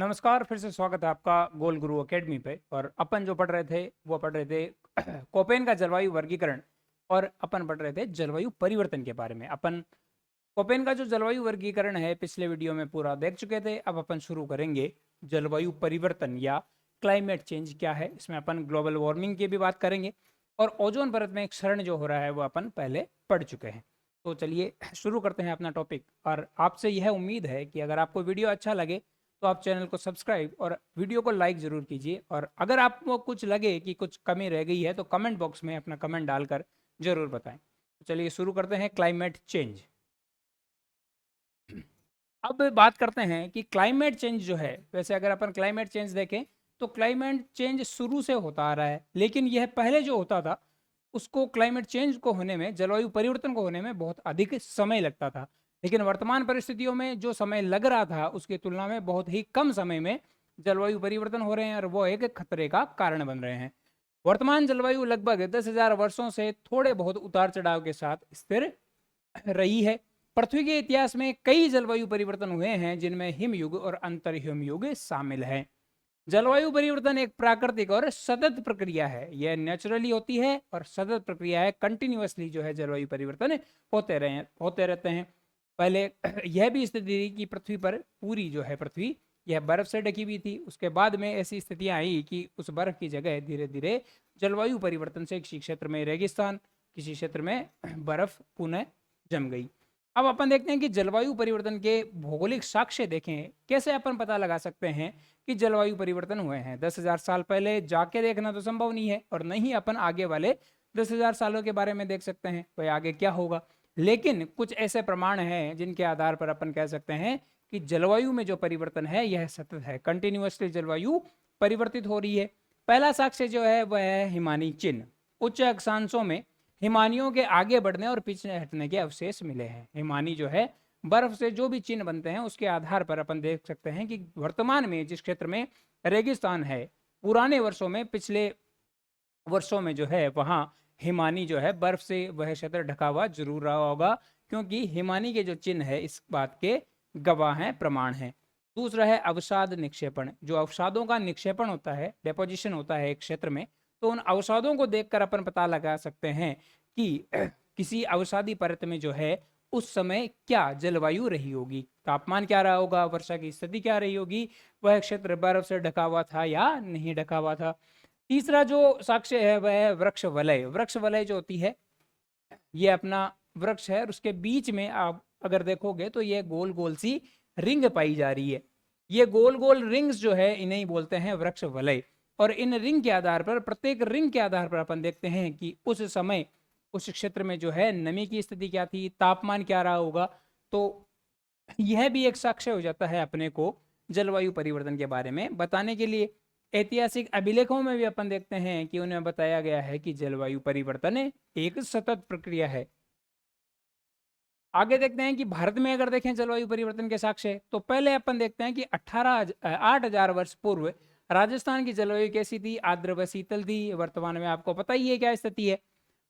नमस्कार, फिर से स्वागत है आपका गोल गुरु एकेडमी पे। और अपन जो पढ़ रहे थे वो पढ़ रहे थे कोपेन का जलवायु वर्गीकरण। और अपन पढ़ रहे थे जलवायु परिवर्तन के बारे में। अपन कोपेन का जो जलवायु वर्गीकरण है पिछले वीडियो में पूरा देख चुके थे। अब अपन शुरू करेंगे जलवायु परिवर्तन या क्लाइमेट चेंज क्या है। इसमें अपन ग्लोबल वार्मिंग की भी बात करेंगे और ओजोन परत में एक क्षरण जो हो रहा है वो अपन पहले पढ़ चुके हैं। तो चलिए शुरू करते हैं अपना टॉपिक। और आपसे यह उम्मीद है कि अगर आपको वीडियो अच्छा लगे तो आप चैनल को सब्सक्राइब और वीडियो को लाइक ज़रूर कीजिए। और अगर आपको कुछ लगे कि कुछ कमी रह गई है तो कमेंट बॉक्स में अपना कमेंट डालकर ज़रूर बताएं। तो चलिए शुरू करते हैं क्लाइमेट चेंज। अब बात करते हैं कि क्लाइमेट चेंज जो है, वैसे अगर अपन क्लाइमेट चेंज देखें तो क्लाइमेट चेंज शुरू से होता आ रहा है, लेकिन यह पहले जो होता था उसको क्लाइमेट चेंज को होने में, जलवायु परिवर्तन को होने में बहुत अधिक समय लगता था। लेकिन वर्तमान परिस्थितियों में जो समय लग रहा था उसकी तुलना में बहुत ही कम समय में जलवायु परिवर्तन हो रहे हैं और वो एक खतरे का कारण बन रहे हैं। वर्तमान जलवायु लगभग 10,000 वर्षों से थोड़े बहुत उतार चढ़ाव के साथ स्थिर रही है। पृथ्वी के इतिहास में कई जलवायु परिवर्तन हुए हैं जिनमें हिमयुग और अंतर हिमयुग शामिल है। जलवायु परिवर्तन एक प्राकृतिक और सतत प्रक्रिया है। यह नेचुरली होती है और सतत प्रक्रिया है। कंटिन्यूअसली जो है जलवायु परिवर्तन होते रहते हैं। पहले यह भी स्थिति थी कि पृथ्वी पर पूरी जो है पृथ्वी यह बर्फ से ढकी हुई थी। उसके बाद में ऐसी स्थितियां आई कि उस बर्फ की जगह धीरे धीरे जलवायु परिवर्तन से किसी क्षेत्र में रेगिस्तान, किसी क्षेत्र में बर्फ पुनः जम गई। अब अपन देखते हैं कि जलवायु परिवर्तन के भौगोलिक साक्ष्य देखें, कैसे अपन पता लगा सकते हैं कि जलवायु परिवर्तन हुए हैं। 10,000 साल पहले जाके देखना तो संभव नहीं है और नहीं अपन आगे वाले 10,000 सालों के बारे में देख सकते हैं भाई आगे क्या होगा। लेकिन कुछ ऐसे प्रमाण हैं जिनके आधार पर अपन कह सकते हैं कि जलवायु में जो परिवर्तन है यह सतत है, कंटिन्यूअसली जलवायु परिवर्तित हो रही है। पहला साक्ष्य जो है वह है हिमानी चिन्ह। उच्च अक्षांशों में हिमानियों के आगे बढ़ने और पीछे हटने के अवशेष मिले हैं। हिमानी जो है बर्फ से जो भी चिन्ह बनते हैं उसके आधार पर अपन देख सकते हैं कि वर्तमान में जिस क्षेत्र में रेगिस्तान है, पुराने वर्षों में, पिछले वर्षों में जो है वहां हिमानी जो है बर्फ से वह क्षेत्र ढका हुआ जरूर रहा होगा, क्योंकि हिमानी के जो चिन्ह है इस बात के गवाह हैं, प्रमाण हैं। दूसरा है अवसाद निक्षेपण। जो अवसादों का निक्षेपण होता है, डेपोजिशन होता है एक क्षेत्र में, तो उन अवसादों को देखकर अपन पता लगा सकते हैं कि किसी अवसादी परत में जो है उस समय क्या जलवायु रही होगी, तापमान क्या रहा होगा, वर्षा की स्थिति क्या रही होगी, वह क्षेत्र बर्फ से ढका हुआ था या नहीं ढका हुआ था। तीसरा जो साक्ष्य है वह है वृक्ष वलय। वृक्ष वलय जो होती है ये अपना वृक्ष है और उसके बीच में आप अगर देखोगे तो ये गोल गोल सी रिंग पाई जा रही है। ये गोल गोल रिंग्स जो है इन्हें बोलते हैं वृक्ष वलय। और इन रिंग के आधार पर, प्रत्येक रिंग के आधार पर अपन देखते हैं कि उस समय उस क्षेत्र में जो है नमी की स्थिति क्या थी, तापमान क्या रहा होगा। तो यह भी एक साक्ष्य हो जाता है अपने को जलवायु परिवर्तन के बारे में बताने के लिए। ऐतिहासिक अभिलेखों में भी अपन देखते हैं कि उन्हें बताया गया है कि जलवायु परिवर्तन एक सतत प्रक्रिया है। आगे देखते हैं कि भारत में अगर देखें जलवायु परिवर्तन के साक्ष्य, तो पहले अपन देखते हैं कि 8,000 वर्ष पूर्व राजस्थान की जलवायु कैसी थी, आर्द्र व शीतल थी। वर्तमान में आपको पता ही है क्या स्थिति है।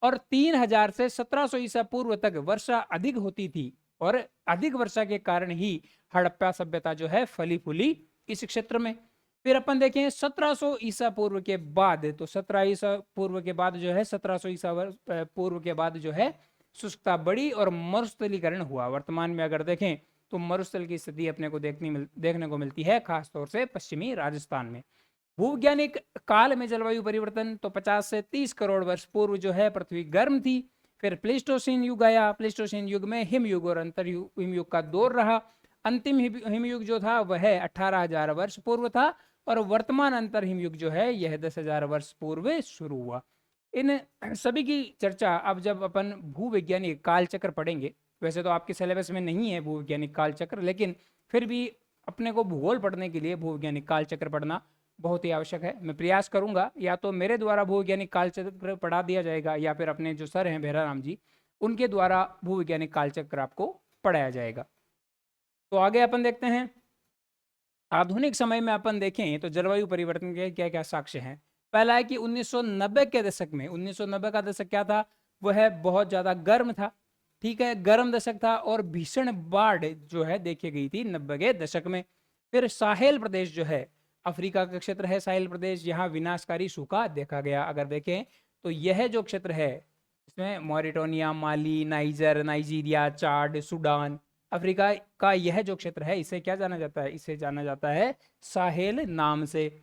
और 3,000 से 1700 ईसा पूर्व तक वर्षा अधिक होती थी और अधिक वर्षा के कारण ही हड़प्पा सभ्यता जो है फली फूली इस क्षेत्र में। फिर अपन देखें 1700 ईसा पूर्व के बाद, तो 17 ईसा पूर्व के बाद जो है 1700 ईसा पूर्व के बाद जो है शुष्कता बढ़ी और मरुस्थलीकरण हुआ। वर्तमान में अगर देखें तो मरुस्थल की स्थिति अपने को देखने को मिलती है, खासतौर से पश्चिमी राजस्थान में। भूवैज्ञानिक काल में जलवायु परिवर्तन, तो 50 से 30 करोड़ वर्ष पूर्व जो है पृथ्वी गर्म थी। फिर प्लेस्टोसीन युग आया। प्लेस्टोसीन युग में हिमयुग और अंतर हिमयुग का दौर रहा। अंतिम हिमयुग जो था वह 18,000 वर्ष पूर्व था और वर्तमान अंतर हिमयुग जो है यह 10,000 वर्ष पूर्व शुरू हुआ। इन सभी की चर्चा अब जब अपन भूवैज्ञानिक काल चक्र पढ़ेंगे, वैसे तो आपके सिलेबस में नहीं है भूवैज्ञानिक काल चक्र, लेकिन फिर भी अपने को भूगोल पढ़ने के लिए भूवैज्ञानिक काल चक्र पढ़ना बहुत ही आवश्यक है। मैं प्रयास करूंगा या तो मेरे द्वारा भूवैज्ञानिक काल चक्र पढ़ा दिया जाएगा या फिर अपने जो सर हैं भेरा राम जी, उनके द्वारा भूवैज्ञानिक काल चक्र आपको पढ़ाया जाएगा। तो आगे अपन देखते हैं आधुनिक समय में अपन देखें तो जलवायु परिवर्तन के क्या क्या साक्ष्य हैं। पहला है कि 1990 के दशक में, 1990 का दशक क्या था, वह बहुत ज्यादा गर्म था। ठीक है, गर्म दशक था और भीषण बाढ़ जो है देखी गई थी 90 के दशक में। फिर साहेल प्रदेश जो है, अफ्रीका का क्षेत्र है साहेल प्रदेश, यहाँ विनाशकारी सूखा देखा गया। अगर देखें तो यह जो क्षेत्र है, इसमें मॉरिटानिया, माली, नाइजर, नाइजीरिया, चाड, सूडान, अफ्रीका का यह जो क्षेत्र है, इसे क्या जाना जाता है? इसे जाना जाता है साहेल नाम से।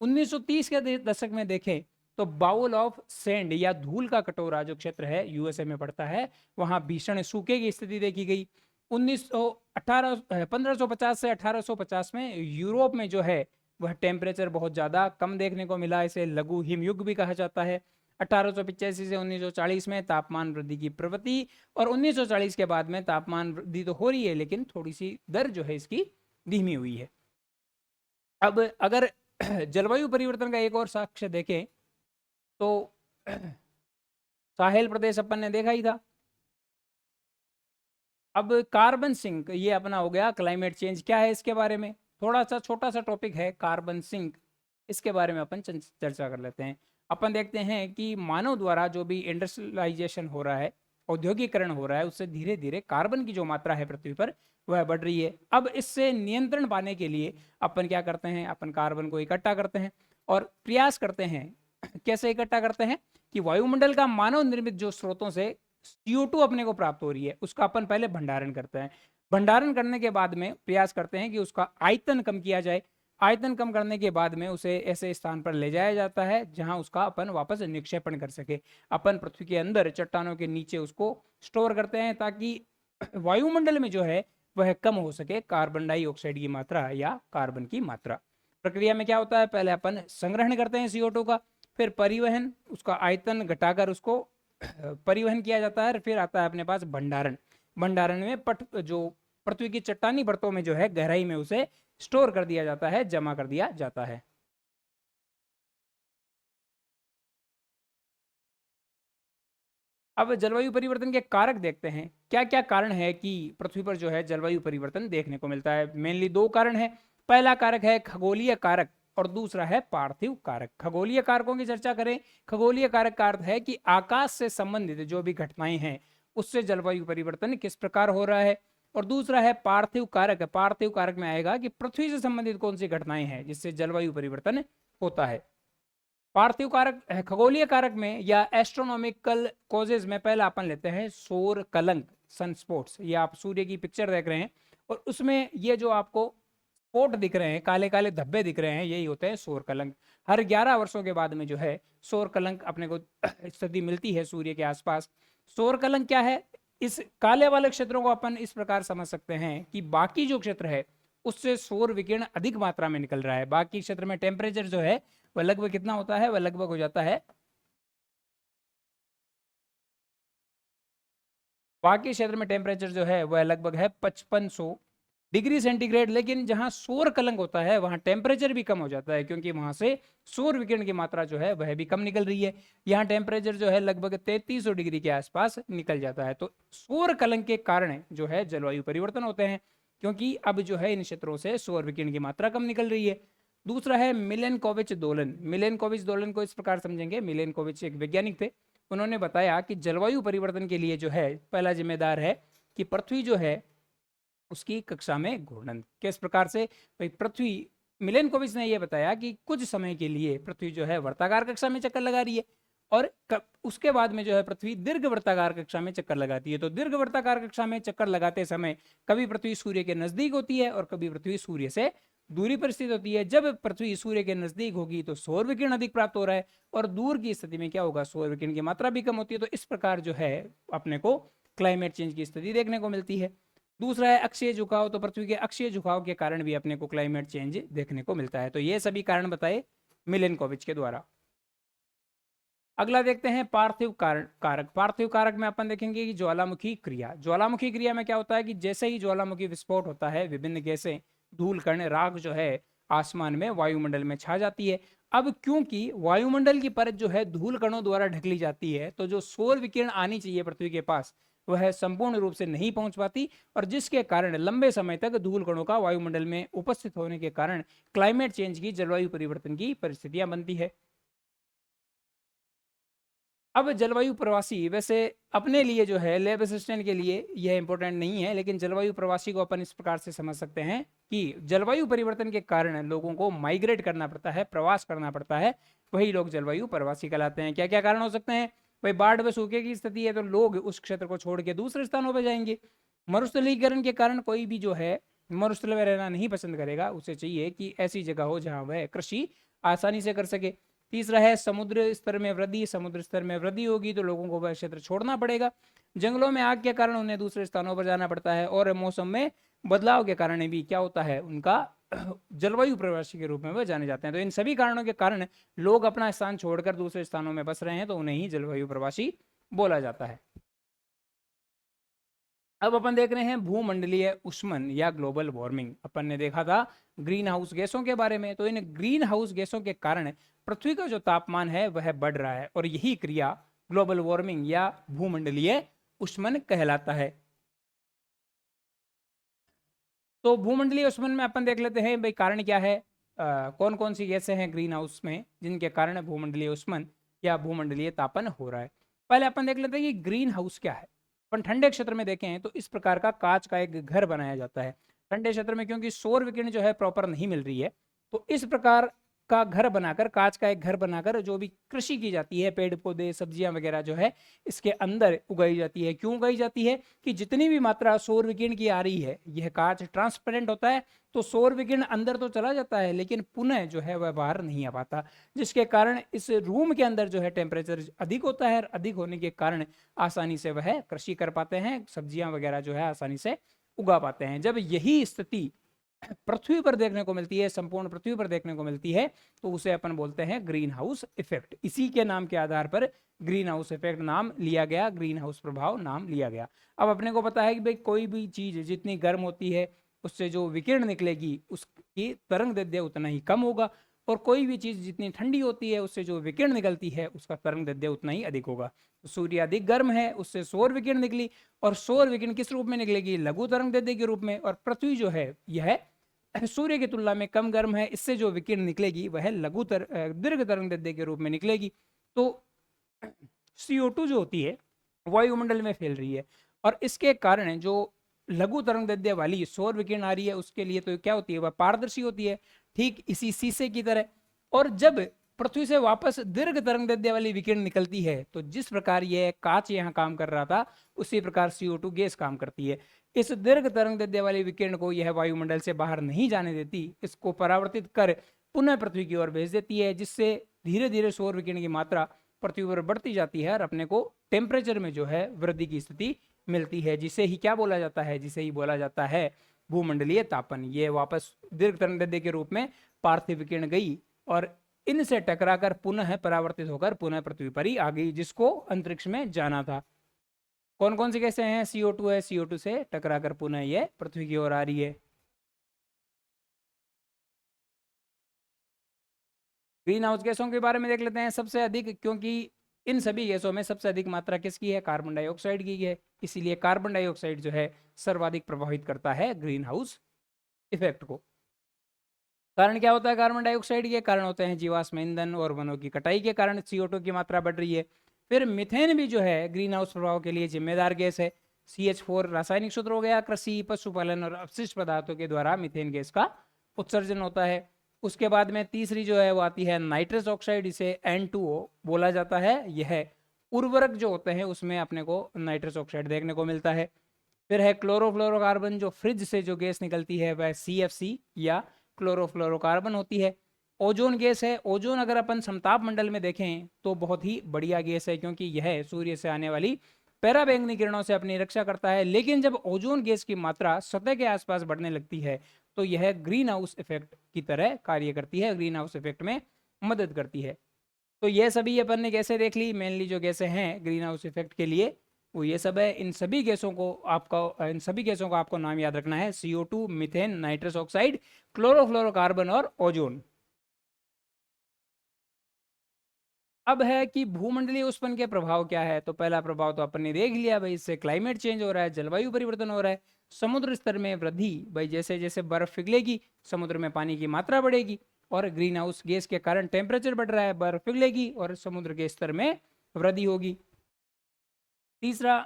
1930 के दशक में देखें तो बाउल ऑफ सैंड या धूल का कटोरा जो क्षेत्र है, यूएसए में पड़ता है, वहां भीषण सूखे की स्थिति देखी गई। 1550 से 1850 में यूरोप में जो है वह टेम्परेचर बहुत ज़्यादा कम देखने को मिला, इसे लघु हिमयुग भी कहा जाता है। 1885 से 1940 में तापमान वृद्धि की प्रवृत्ति, और 1940 के बाद में तापमान वृद्धि तो हो रही है लेकिन थोड़ी सी दर जो है इसकी धीमी हुई है। अब अगर जलवायु परिवर्तन का एक और साक्ष्य देखें तो साहेल प्रदेश अपन ने देखा ही था। अब कार्बन सिंक, ये अपना हो गया क्लाइमेट चेंज क्या है इसके बारे में, थोड़ा सा छोटा सा टॉपिक है कार्बन सिंक, इसके बारे में अपन चर्चा कर लेते हैं। अपन देखते हैं कि मानव द्वारा जो भी इंडस्ट्रियलाइजेशन हो रहा है, औद्योगिकरण हो रहा है, उससे धीरे धीरे कार्बन की जो मात्रा है पृथ्वी पर वह बढ़ रही है। अब इससे नियंत्रण पाने के लिए अपन क्या करते हैं? अपन कार्बन को इकट्ठा करते हैं और प्रयास करते हैं। कैसे इकट्ठा करते हैं? कि वायुमंडल का मानव निर्मित जो स्रोतों से CO2 अपने को प्राप्त हो रही है, उसका अपन पहले भंडारण करते हैं। भंडारण करने के बाद में प्रयास करते हैं कि उसका आयतन कम किया जाए। आयतन कम करने के बाद में उसे ऐसे स्थान पर ले जाया जाता है जहां उसका अपन वापस निक्षेपण कर सके। अपन पृथ्वी के अंदर चट्टानों के नीचे उसको स्टोर करते हैं ताकि वायुमंडल में जो है वह कम हो सके कार्बन डाइऑक्साइड की मात्रा या कार्बन की मात्रा। प्रक्रिया में क्या होता है? पहले अपन संग्रहण करते हैं CO2 का, फिर परिवहन, उसका आयतन घटाकर उसको परिवहन किया जाता है, फिर आता है अपने पास भंडारण। भंडारण में जो पृथ्वी की चट्टानी परतों में जो है गहराई में उसे स्टोर कर दिया जाता है, जमा कर दिया जाता है। अब जलवायु परिवर्तन के कारक देखते हैं, क्या क्या कारण है कि पृथ्वी पर जो है जलवायु परिवर्तन देखने को मिलता है। मेनली दो कारण है। पहला कारक है खगोलीय कारक और दूसरा है पार्थिव कारक। खगोलीय कारकों की चर्चा करें, खगोलीय कारक का अर्थ है कि आकाश से संबंधित जो भी घटनाएं हैं उससे जलवायु परिवर्तन किस प्रकार हो रहा है। और दूसरा है पार्थिव कारक। पार्थिव कारक में आएगा कि पृथ्वी से संबंधित कौन सी घटनाएं हैं जिससे जलवायु परिवर्तन होता है। पार्थिव कारक, खगोलीय कारक में या एस्ट्रोनॉमिकल कॉजेज में पहला अपन लेते हैं सौर कलंक, सनस्पॉट्स। ये आप सूर्य की पिक्चर देख रहे हैं और उसमें ये जो आपको स्पॉट दिख रहे हैं, काले काले धब्बे दिख रहे हैं, यही होते हैं सौर कलंक। हर 11 वर्षों के बाद में जो है सौर कलंक अपने को स्थिति मिलती है सूर्य के आसपास। सौर कलंक क्या है? इस काले वाले क्षेत्रों को अपन इस प्रकार समझ सकते हैं कि बाकी जो क्षेत्र है उससे सौर विकिरण अधिक मात्रा में निकल रहा है। बाकी क्षेत्र में टेम्परेचर जो है वह लगभग कितना होता है? वह लगभग हो जाता है, बाकी क्षेत्र में टेम्परेचर जो है वह लगभग है 5500 डिग्री सेंटीग्रेड। लेकिन जहां सौर कलंक होता है वहां टेम्परेचर भी कम हो जाता है क्योंकि वहां से सौर विकिरण की मात्रा जो है वह भी कम निकल रही है। यहाँ टेम्परेचर जो है लगभग 3300 डिग्री के आसपास निकल जाता है। तो सौर कलंक के कारण जो है जलवायु परिवर्तन होते हैं क्योंकि अब जो है इन क्षेत्रों से सौर विकिरण की मात्रा कम निकल रही है। दूसरा है मिलेनकोविच दोलन। मिलेनकोविच दोलन को इस प्रकार समझेंगे, मिलेनकोविच एक वैज्ञानिक थे। उन्होंने बताया कि जलवायु परिवर्तन के लिए जो है पहला जिम्मेदार है कि पृथ्वी जो है उसकी कक्षा में घूर्णन। किस प्रकार से? भाई पृथ्वी, मिलेनकोविच ने यह बताया कि कुछ समय के लिए पृथ्वी जो है वर्ताकार कक्षा में चक्कर लगा रही है और उसके बाद में जो है पृथ्वी दीर्घ वर्ताकार कक्षा में चक्कर लगाती है। तो दीर्घ वर्ताकार कक्षा में चक्कर लगाते समय कभी पृथ्वी सूर्य के नजदीक होती है और कभी पृथ्वी सूर्य से दूरी पर स्थित होती है। जब पृथ्वी सूर्य के नजदीक होगी तो सौर विकिरण अधिक प्राप्त हो रहा है और दूर की स्थिति में क्या होगा? सौर विकिरण की मात्रा भी कम होती है। तो इस प्रकार जो है अपने को क्लाइमेट चेंज की स्थिति देखने को मिलती है। दूसरा है अक्षीय झुकाव। तो पृथ्वी के अक्षीय झुकाव के कारण भी अपने को क्लाइमेट चेंज देखने को मिलता है। तो ये सभी कारण बताए मिलेनकोविच के द्वारा। अगला देखते हैं पार्थिव कारक। पार्थिव कारक में अपन देखेंगे कि ज्वालामुखी क्रिया। ज्वालामुखी क्रिया में क्या होता है कि जैसे ही ज्वालामुखी विस्फोट होता है विभिन्न गैसें, धूल कण, राख जो है आसमान में, वायुमंडल में छा जाती है। अब क्योंकि वायुमंडल की परत जो है धूल कणों द्वारा ढक ली जाती है तो जो सौर विकिरण आनी चाहिए पृथ्वी के पास वह संपूर्ण रूप से नहीं पहुंच पाती और जिसके कारण लंबे समय तक धूल कणों का वायुमंडल में उपस्थित होने के कारण क्लाइमेट चेंज की, जलवायु परिवर्तन की परिस्थितियां बनती है। अब जलवायु प्रवासी वैसे अपने लिए जो है लैब असिस्टेंट के लिए यह इंपॉर्टेंट नहीं है, लेकिन जलवायु प्रवासी को अपन इस प्रकार से समझ सकते हैं कि जलवायु परिवर्तन के कारण लोगों को माइग्रेट करना पड़ता है, प्रवास करना पड़ता है, वही लोग जलवायु प्रवासी कहलाते हैं। क्या क्या कारण हो सकते हैं? भाई बाढ़ व सूखे की स्थिति है तो लोग उस क्षेत्र को छोड़ के दूसरे स्थानों पर जाएंगे। मरुस्थलीकरण के कारण कोई भी जो है मरुस्थल में रहना नहीं पसंद करेगा, उसे चाहिए कि ऐसी जगह हो जहां वह कृषि आसानी से कर सके। तीसरा है समुद्र स्तर में वृद्धि, समुद्र स्तर में वृद्धि होगी तो लोगों को वह क्षेत्र छोड़ना पड़ेगा। जंगलों में आग के कारण उन्हें दूसरे स्थानों पर जाना पड़ता है, और मौसम में बदलाव के कारण भी क्या होता है, उनका जलवायु प्रवासी के रूप में वह जाने जाते हैं। तो इन सभी कारणों के कारण लोग अपना स्थान छोड़कर दूसरे स्थानों में बस रहे हैं, तो उन्हें ही जलवायु प्रवासी बोला जाता है। अब अपन देख रहे हैं भूमंडलीय उष्मन या ग्लोबल वार्मिंग। अपन ने देखा था ग्रीन हाउस गैसों के बारे में। तो इन ग्रीन हाउस गैसों के कारण पृथ्वी का जो तापमान है वह बढ़ रहा है, और यही क्रिया ग्लोबल वार्मिंग या भूमंडलीय उष्मन कहलाता है। तो भूमंडलीय उष्मन में अपन देख लेते हैं भाई कारण क्या है, कौन कौन सी गैसें हैं ग्रीन हाउस में जिनके कारण भूमंडलीय उष्मन या भूमंडलीय तापन हो रहा है। पहले अपन देख लेते हैं कि ग्रीन हाउस क्या है। अपन ठंडे क्षेत्र में देखें तो इस प्रकार का कांच का एक घर बनाया जाता है ठंडे क्षेत्र में, क्योंकि सौर विकिरण जो है प्रॉपर नहीं मिल रही है, तो इस प्रकार का घर बनाकर, कांच का एक घर बनाकर जो भी कृषि की जाती है, पेड़ पौधे सब्जियां वगैरह जो है इसके अंदर उगाई जाती है। क्यों उगाई जाती है? कि जितनी भी मात्रा सौर विकिरण की आ रही है, यह कांच ट्रांसपेरेंट होता है, तो सौर विकिरण अंदर तो चला जाता है लेकिन पुनः जो है वह बाहर नहीं आ पाता, जिसके कारण इस रूम के अंदर जो है टेम्परेचर अधिक होता है, और अधिक होने के कारण आसानी से वह कृषि कर पाते हैं, सब्जियां वगैरह जो है आसानी से उगा पाते हैं। जब यही स्थिति पृथ्वी पर देखने को मिलती है, संपूर्ण पृथ्वी पर देखने को मिलती है, तो उसे अपन बोलते हैं ग्रीन हाउस इफेक्ट। इसी के नाम के आधार पर ग्रीन हाउस इफेक्ट नाम लिया गया, ग्रीन हाउस प्रभाव नाम लिया गया। अब अपने को पता है कि भाई कोई भी चीज जितनी गर्म होती है उससे जो विकिरण निकलेगी उसकी तरंग दैर्ध्य उतना ही कम होगा, और कोई भी चीज जितनी ठंडी होती है उससे जो विकिरण निकलती है उसका तरंग दैर्ध्य उतना ही अधिक होगा। तो सूर्य अधिक गर्म है, उससे सौर विकिरण निकली, और सौर विकिरण किस रूप में निकलेगी? लघु तरंग दैर्ध्य के रूप में। और पृथ्वी जो है यह सूर्य की तुलना में कम गर्म है, इससे जो विकिरण निकलेगी वह दीर्घ तरंग दैर्ध्य के रूप में निकलेगी। तो CO2 जो होती है वायुमंडल में फैल रही है, और इसके कारण जो लघु तरंग दैर्ध्य वाली सौर विकिरण आ रही है उसके लिए तो क्या होती है, वह पारदर्शी होती है, ठीक इसी शीशे की तरह। और जब पृथ्वी से वापस दीर्घ तरंग दैर्ध्य वाली विकिरण निकलती है, तो जिस प्रकार यह कांच यहाँ काम कर रहा था उसी प्रकार CO2 गैस काम करती है। इस दीर्घ तरंग दैर्ध्य वाली विकिरण को यह वायुमंडल से बाहर नहीं जाने देती, इसको परावर्तित कर पुनः पृथ्वी की ओर भेज देती है, जिससे धीरे धीरे सौर विकिरण की मात्रा पृथ्वी पर बढ़ती जाती है, और अपने को टेम्परेचर में जो है वृद्धि की स्थिति मिलती है, जिसे ही क्या बोला जाता है? जिसे ही बोला जाता है भूमंडलीय तापन। ये वापस दीर्घ तरंग दैर्ध्य के रूप में पार्थिव विकिरण गई और इनसे टकराकर पुनः परावर्तित होकर पुनः पृथ्वी पर ही आ गई, जिसको अंतरिक्ष में जाना था। कौन कौन सी गैसें हैं? CO2 है, CO2 से टकराकर पुनः ये पृथ्वी की ओर आ रही है। ग्रीन हाउस गैसों के बारे में देख लेते हैं। सबसे अधिक, क्योंकि इन सभी गैसों में सबसे अधिक मात्रा किसकी है? कार्बन डाइऑक्साइड की है, इसीलिए कार्बन डाइऑक्साइड जो है सर्वाधिक प्रभावित करता है ग्रीन हाउस इफेक्ट को। कारण क्या होता है कार्बन डाइऑक्साइड के? कारण होते हैं जीवाश्म ईंधन और वनों की कटाई के कारण CO2 की मात्रा बढ़ रही है। फिर मीथेन भी जो है ग्रीन हाउस प्रभाव के लिए जिम्मेदार गैस है। CH4 रासायनिक सूत्र हो गया। कृषि, पशुपालन और अपशिष्ट पदार्थों के द्वारा मीथेन गैस का उत्सर्जन होता है। उसके बाद में तीसरी जो है वो आती है नाइट्रस ऑक्साइड, इसे N2O बोला जाता है। यह उर्वरक जो होते हैं उसमें अपने को नाइट्रस ऑक्साइड देखने को मिलता है। फिर है क्लोरोफ्लोरोकार्बन, जो फ्रिज से जो गैस निकलती है वह CFC या क्लोरोफ्लोरोकार्बन होती है। ओजोन गैस है। ओजोन अगर अपन समताप मंडल में देखें तो बहुत ही बढ़िया गैस है, क्योंकि यह सूर्य से आने वाली पैराबैंगनी किरणों से अपनी रक्षा करता है। लेकिन जब ओजोन गैस की मात्रा सतह के आसपास बढ़ने लगती है तो यह ग्रीन हाउस इफेक्ट की तरह कार्य करती है, ग्रीन हाउस इफेक्ट में मदद करती है। तो यह सभी अपन ने गैसें देख ली, मेनली जो गैसें हैं ग्रीन हाउस इफेक्ट के लिए वो ये सब है। इन सभी गैसों का आपको नाम याद रखना है: CO2, methane, nitrous oxide, chlorofluorocarbon और ओजोन। अब है कि भूमंडलीय उष्णन के प्रभाव क्या है। तो पहला प्रभाव तो अपन ने देख लिया भाई, इससे क्लाइमेट चेंज हो रहा है, जलवायु परिवर्तन हो रहा है। समुद्र स्तर में वृद्धि, भाई जैसे जैसे बर्फ पिघलेगी समुद्र में पानी की मात्रा बढ़ेगी, और ग्रीन हाउस गैस के कारण टेम्परेचर बढ़ रहा है, बर्फ पिघलेगी और समुद्र के स्तर में वृद्धि होगी। तीसरा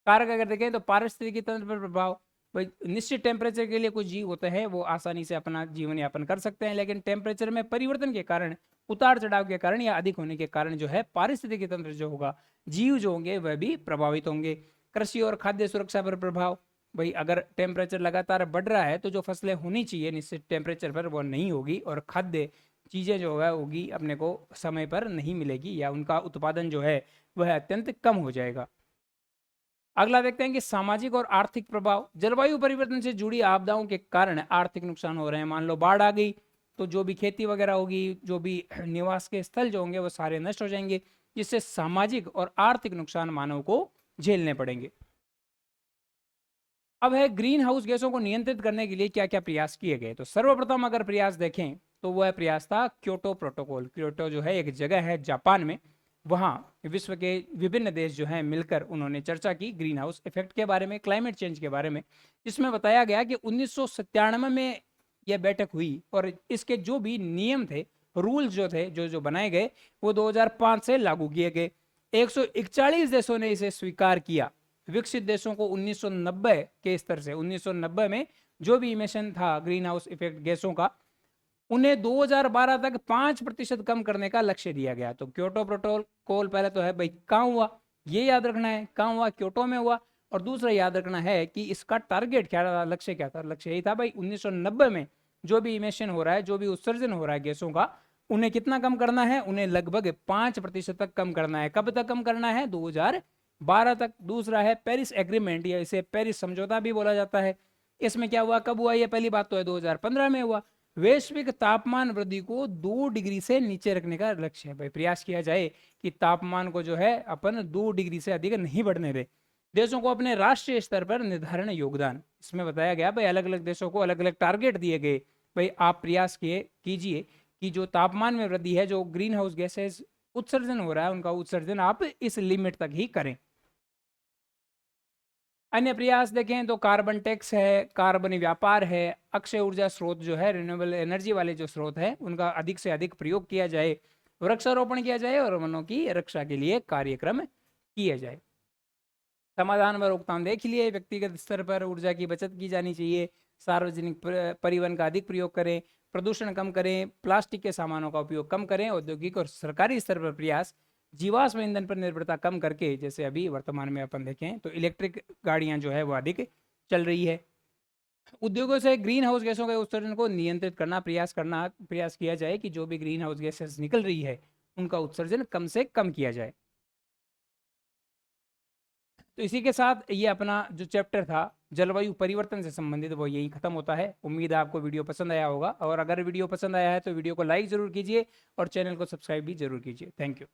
कारक अगर देखें तो पारिस्थितिकी तंत्र पर प्रभाव। भाई निश्चित टेम्परेचर के लिए कुछ जीव होते हैं वो आसानी से अपना जीवन यापन कर सकते हैं, लेकिन टेम्परेचर में परिवर्तन के कारण, उतार चढ़ाव के कारण या अधिक होने के कारण जो है पारिस्थितिकी तंत्र जो होगा, जीव जो होंगे वह भी प्रभावित होंगे। कृषि और खाद्य सुरक्षा पर प्रभाव। भाई अगर टेम्परेचर लगातार बढ़ रहा है तो जो फसलें होनी चाहिए निश्चित टेम्परेचर पर वो नहीं होगी, और खाद्य चीज़ें जो है होगी अपने को समय पर नहीं मिलेगी, या उनका उत्पादन जो है वह अत्यंत कम हो जाएगा। अगला देखते हैं कि सामाजिक और आर्थिक प्रभाव। जलवायु परिवर्तन से जुड़ी आपदाओं के कारण आर्थिक नुकसान हो रहे हैं। मान लो बाढ़ आ गई तो जो भी खेती वगैरह होगी, जो भी निवास के स्थल जो होंगे वो सारे नष्ट हो जाएंगे, जिससे सामाजिक और आर्थिक नुकसान मानव को झेलने पड़ेंगे। अब है ग्रीन हाउस गैसों को नियंत्रित करने के लिए क्या क्या प्रयास किए गए। तो सर्वप्रथम अगर प्रयास देखें तो वह प्रयास था क्योटो प्रोटोकॉल। क्योटो जो है एक जगह है जापान में, वहाँ विश्व के विभिन्न देश जो हैं मिलकर उन्होंने चर्चा की ग्रीन हाउस इफेक्ट के बारे में, क्लाइमेट चेंज के बारे में, जिसमें बताया गया कि 1997 में यह बैठक हुई और इसके जो भी नियम थे, रूल्स जो थे, जो जो बनाए गए, वो 2005 से लागू किए गए। 141 देशों ने इसे स्वीकार किया। विकसित देशों को 1990 के स्तर से, 1990 में जो भी इमिशन था ग्रीन हाउस इफेक्ट गैसों का, उन्हें 2012 तक 5% कम करने का लक्ष्य दिया गया। तो क्योटो प्रोटोकॉल पहले तो है भाई कहाँ हुआ, ये याद रखना है, कहाँ हुआ, क्योटो में हुआ। और दूसरा याद रखना है कि इसका टारगेट क्या था, लक्ष्य क्या था। लक्ष्य यही था भाई 1990 में जो भी इमिशन हो रहा है, जो भी उत्सर्जन हो रहा है गैसों का, उन्हें कितना कम करना है, उन्हें लगभग 5% तक कम करना है। कब तक कम करना है, 2012 तक। दूसरा है पेरिस एग्रीमेंट, या इसे पेरिस समझौता भी बोला जाता है। इसमें क्या हुआ, कब हुआ, ये पहली बात तो है 2015 में हुआ। वैश्विक तापमान वृद्धि को 2 डिग्री से नीचे रखने का लक्ष्य है। भाई प्रयास किया जाए कि तापमान को जो है अपन 2 डिग्री से अधिक नहीं बढ़ने दे। देशों को अपने राष्ट्रीय स्तर पर निर्धारण योगदान, इसमें बताया गया भाई अलग अलग देशों को अलग अलग टारगेट दिए गए। भाई आप प्रयास कीजिए कि जो तापमान में वृद्धि है, जो ग्रीन हाउस गैसेस उत्सर्जन हो रहा है, उनका उत्सर्जन आप इस लिमिट तक ही करें। अन्य प्रयास देखें तो कार्बन टैक्स है, कार्बन व्यापार है, अक्षय ऊर्जा स्रोत जो है, रिन्यूएबल एनर्जी वाले जो स्रोत है उनका अधिक से अधिक प्रयोग किया जाए, वृक्षारोपण किया जाए और वनों की रक्षा के लिए कार्यक्रम किए जाए। समाधान व रोकथाम देख लिए, व्यक्तिगत स्तर पर ऊर्जा की बचत की जानी चाहिए, सार्वजनिक परिवहन का अधिक प्रयोग करें, प्रदूषण कम करें, प्लास्टिक के सामानों का उपयोग कम करें, औद्योगिक और सरकारी स्तर पर प्रयास जीवाश्म ईंधन पर निर्भरता कम करके, जैसे अभी वर्तमान में अपन देखें तो इलेक्ट्रिक गाड़ियां जो है वो अधिक चल रही है। उद्योगों से ग्रीन हाउस गैसों के उत्सर्जन को नियंत्रित प्रयास किया जाए कि जो भी ग्रीन हाउस गैसेस निकल रही है उनका उत्सर्जन कम से कम किया जाए। तो इसी के साथ ये अपना जो चैप्टर था जलवायु परिवर्तन से संबंधित वो यही खत्म होता है। उम्मीद है आपको वीडियो पसंद आया होगा, और अगर वीडियो पसंद आया है तो वीडियो को लाइक जरूर कीजिए और चैनल को सब्सक्राइब भी जरूर कीजिए। Thank you.